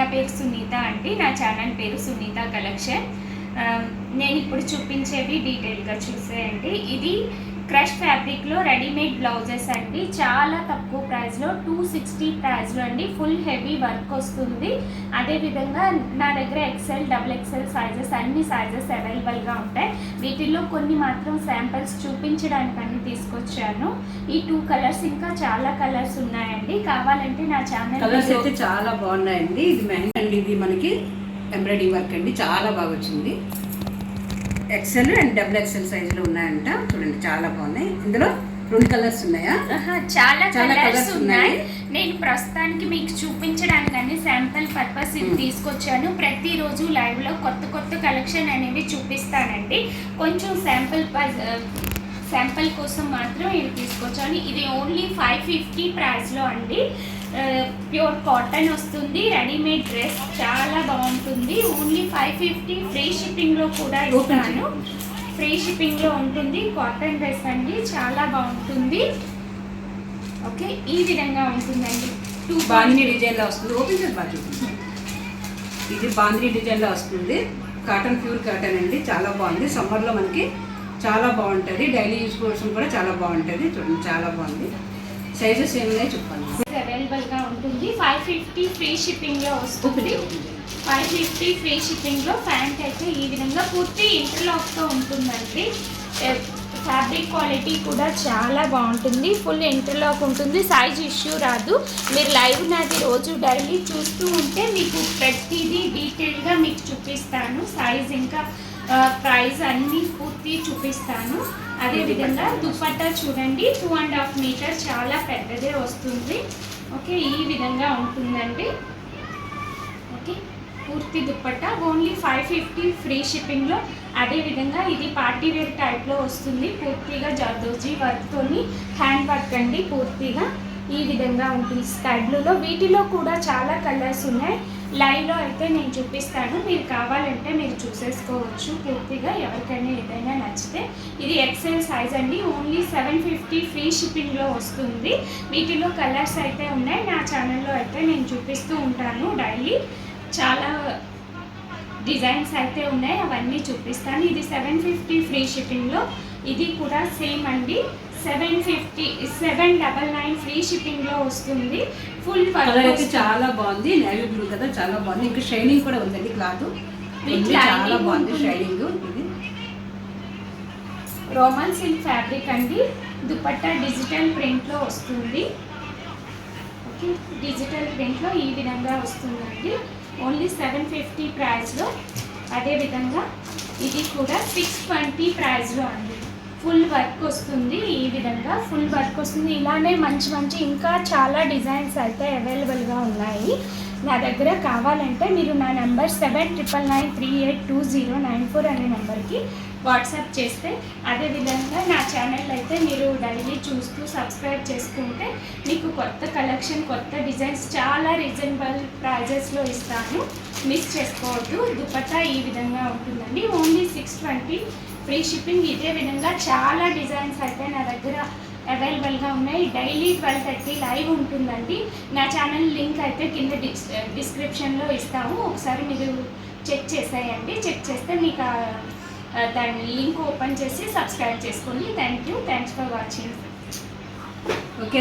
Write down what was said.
నా పేరు సునీత అండి. నా ఛానల్ పేరు సునీత కలెక్షన్. నేను ఇప్పుడు చూపించేవి డీటెయిల్గా చూసేయండి. ఇది క్రష్ ఫ్యాబ్రిక్లో రెడీమేడ్ బ్లౌజెస్ అండి. చాలా తక్కువ ప్రైస్లో 260 ప్రైస్లో అండి. ఫుల్ హెవీ వర్క్ వస్తుంది. అదేవిధంగా నా దగ్గర ఎక్సెల్, డబుల్ ఎక్సెల్ సైజెస్ అన్ని సైజెస్ అవైలబుల్గా ఉంటాయి. వీటిల్లో కొన్ని మాత్రం శాంపిల్స్ చూపించడానికని తీసుకొచ్చాను. ఈ 2 కలర్స్ ఇంకా చాలా కలర్స్ ఉన్నాయండి. కావాలంటే నా ఛానల్ కలర్స్ అయితే చాలా బాగున్నాయండి. ఇది మెహందీ అండి, ఇది మనకి ఎంబ్రాయిడరీ వర్క్ అండి, చాలా బాగా వచ్చింది. ఎక్సెల్ అండ్ డబుల్ ఎక్సెల్ సైజులో ఉన్నాయంట. చూడండి చాలా బాగున్నాయి. ఇందులో 2 కలర్స్ ఉన్నాయా? చాలా కలర్స్ ఉన్నాయి. నేను ప్రస్తుతానికి మీకు చూపించడానికని శాంపుల్ పర్పస్ ఇది తీసుకొచ్చాను. ప్రతిరోజు లైవ్లో కొత్త కలెక్షన్ అనేవి చూపిస్తానండి. కొంచెం శాంపుల్ కోసం మాత్రం ఇది తీసుకొచ్చాను. ఇది ఓన్లీ 550 ప్రైస్లో అండి. ప్యూర్ కాటన్ వస్తుంది. రెడీమేడ్ డ్రెస్ చాలా బాగుంటుంది. ఓన్లీ 550. ఫ్రీ షిప్పింగ్లో కూడా ఇస్తాను. ఫ్రీ షిప్పింగ్లో ఉంటుంది. కాటన్ డ్రెస్ అండి, చాలా బాగుంటుంది. ఓకే, ఈ విధంగా ఉంటుందండి. బాందిని డిజైన్లో వస్తుంది. ఓపెన్ చేసి బాగా ఇది బాందిని డిజైన్లో వస్తుంది. కాటన్, ప్యూర్ కాటన్ అండి, చాలా బాగుంది. సమ్మర్లో మనకి చాలా బాగుంటుంది. డైలీ యూజ్ కోసం కూడా చాలా బాగుంటుంది. చూడండి చాలా బాగుంది. సైజెస్ ఏమున్నాయి చెప్పండి. అవైలబుల్గా ఉంటుంది. 550 ఫ్రీ షిప్పింగ్లో వస్తుంది. 550 ఫ్రీ షిప్పింగ్లో. ప్యాంట్ అయితే ఈ విధంగా పూర్తి ఇంటర్లాక్తో ఉంటుందండి. ఫ్యాబ్రిక్ క్వాలిటీ కూడా చాలా బాగుంటుంది. ఫుల్ ఇంటర్లాక్ ఉంటుంది. సైజ్ ఇష్యూ రాదు. మీరు లైవ్ నాది రోజు డైలీ చూస్తూ ఉంటే మీకు ప్రతిదీ డీటెయిల్గా మీకు చూపిస్తాను. సైజ్ ఇంకా ప్రైస్ అన్నీ పూర్తి చూపిస్తాను. అదేవిధంగా దుపట్టా చూడండి, 2.5 మీటర్, చాలా పెద్దదే వస్తుంది. ఓకే, ఈ విధంగా ఉంటుందండి. ఓకే, పూర్తి దుపట్టా ఓన్లీ 550 ఫ్రీ షిప్పింగ్లో. అదేవిధంగా ఇది పార్టీ వేర్ టైప్లో వస్తుంది. పూర్తిగా జర్దోజీ వర్క్తోని హ్యాండ్ వర్క్ అండి. పూర్తిగా ఈ విధంగా ఉంటుంది స్కై బ్లూలో. వీటిలో కూడా చాలా కలర్స్ ఉన్నాయి. లైవ్లో అయితే నేను చూపిస్తాను. మీరు కావాలంటే మీరు చూసేసుకోవచ్చు పూర్తిగా, ఎవరికైనా ఏదైనా నచ్చితే. ఇది ఎక్సెల్ సైజ్ అండి. ఓన్లీ 750 ఫ్రీ షిప్పింగ్లో వస్తుంది. వీటిలో కలర్స్ అయితే ఉన్నాయి. నా ఛానల్లో అయితే నేను చూపిస్తూ ఉంటాను డైలీ. చాలా డిజైన్స్ అయితే ఉన్నాయి, అవన్నీ చూపిస్తాను. ఇది 750 ఫ్రీ షిప్పింగ్లో. ఇది కూడా సేమ్ అండి. 799 ఫ్రీ షిప్పింగ్లో వస్తుంది. ఫుల్ కలర్ అయితే చాలా బాగుంది. నేవీ బ్లూ కదా, చాలా బాగుంది. ఇంకా షైనింగ్ కూడా ఉందండి. క్లాత్ చాలా బాగుంది, షైనింగ్. ఇది రోమన్ సిల్క్ ఫ్యాబ్రిక్ అండి. దుపట్టా డిజిటల్ ప్రింట్లో వస్తుంది. ఓకే, డిజిటల్ ప్రింట్లో ఈ విధంగా వస్తుందండి. ఓన్లీ 750 ప్రైస్లో. అదేవిధంగా ఇది కూడా 620 ప్రైస్లో అండి. ఫుల్ వర్క్ వస్తుంది. ఈ విధంగా ఫుల్ వర్క్ వస్తుంది. ఇలానే మంచి ఇంకా చాలా డిజైన్స్ అయితే అవైలబుల్గా ఉన్నాయి నా దగ్గర. కావాలంటే మీరు నా నెంబర్ 7999382094 అనే నెంబర్కి వాట్సాప్ చేస్తే, అదేవిధంగా నా ఛానల్ అయితే మీరు డైలీ చూస్తూ సబ్స్క్రైబ్ చేసుకుంటే మీకు కొత్త కలెక్షన్, కొత్త డిజైన్స్ చాలా రీజనబుల్ ప్రైజెస్లో ఇస్తాను. మిస్ చేసుకోవద్దు. దుపట్టా ఈ విధంగా ఉంటుందండి. Only 620 free shipping. ఇదే విధంగా చాలా డిజైన్స్ అయితే నా దగ్గర అవైలబుల్గా ఉన్నాయి. డైలీ 12:30 లైవ్ ఉంటుందండి. నా ఛానల్ లింక్ అయితే కింద డిస్క్రిప్షన్లో ఇస్తాము. ఒకసారి మీరు చెక్ చేసేయండి. చెక్ చేస్తే మీకు దాని లింక్ ఓపెన్ చేసి సబ్స్క్రైబ్ చేసుకోండి. Thanks for watching. ఓకే.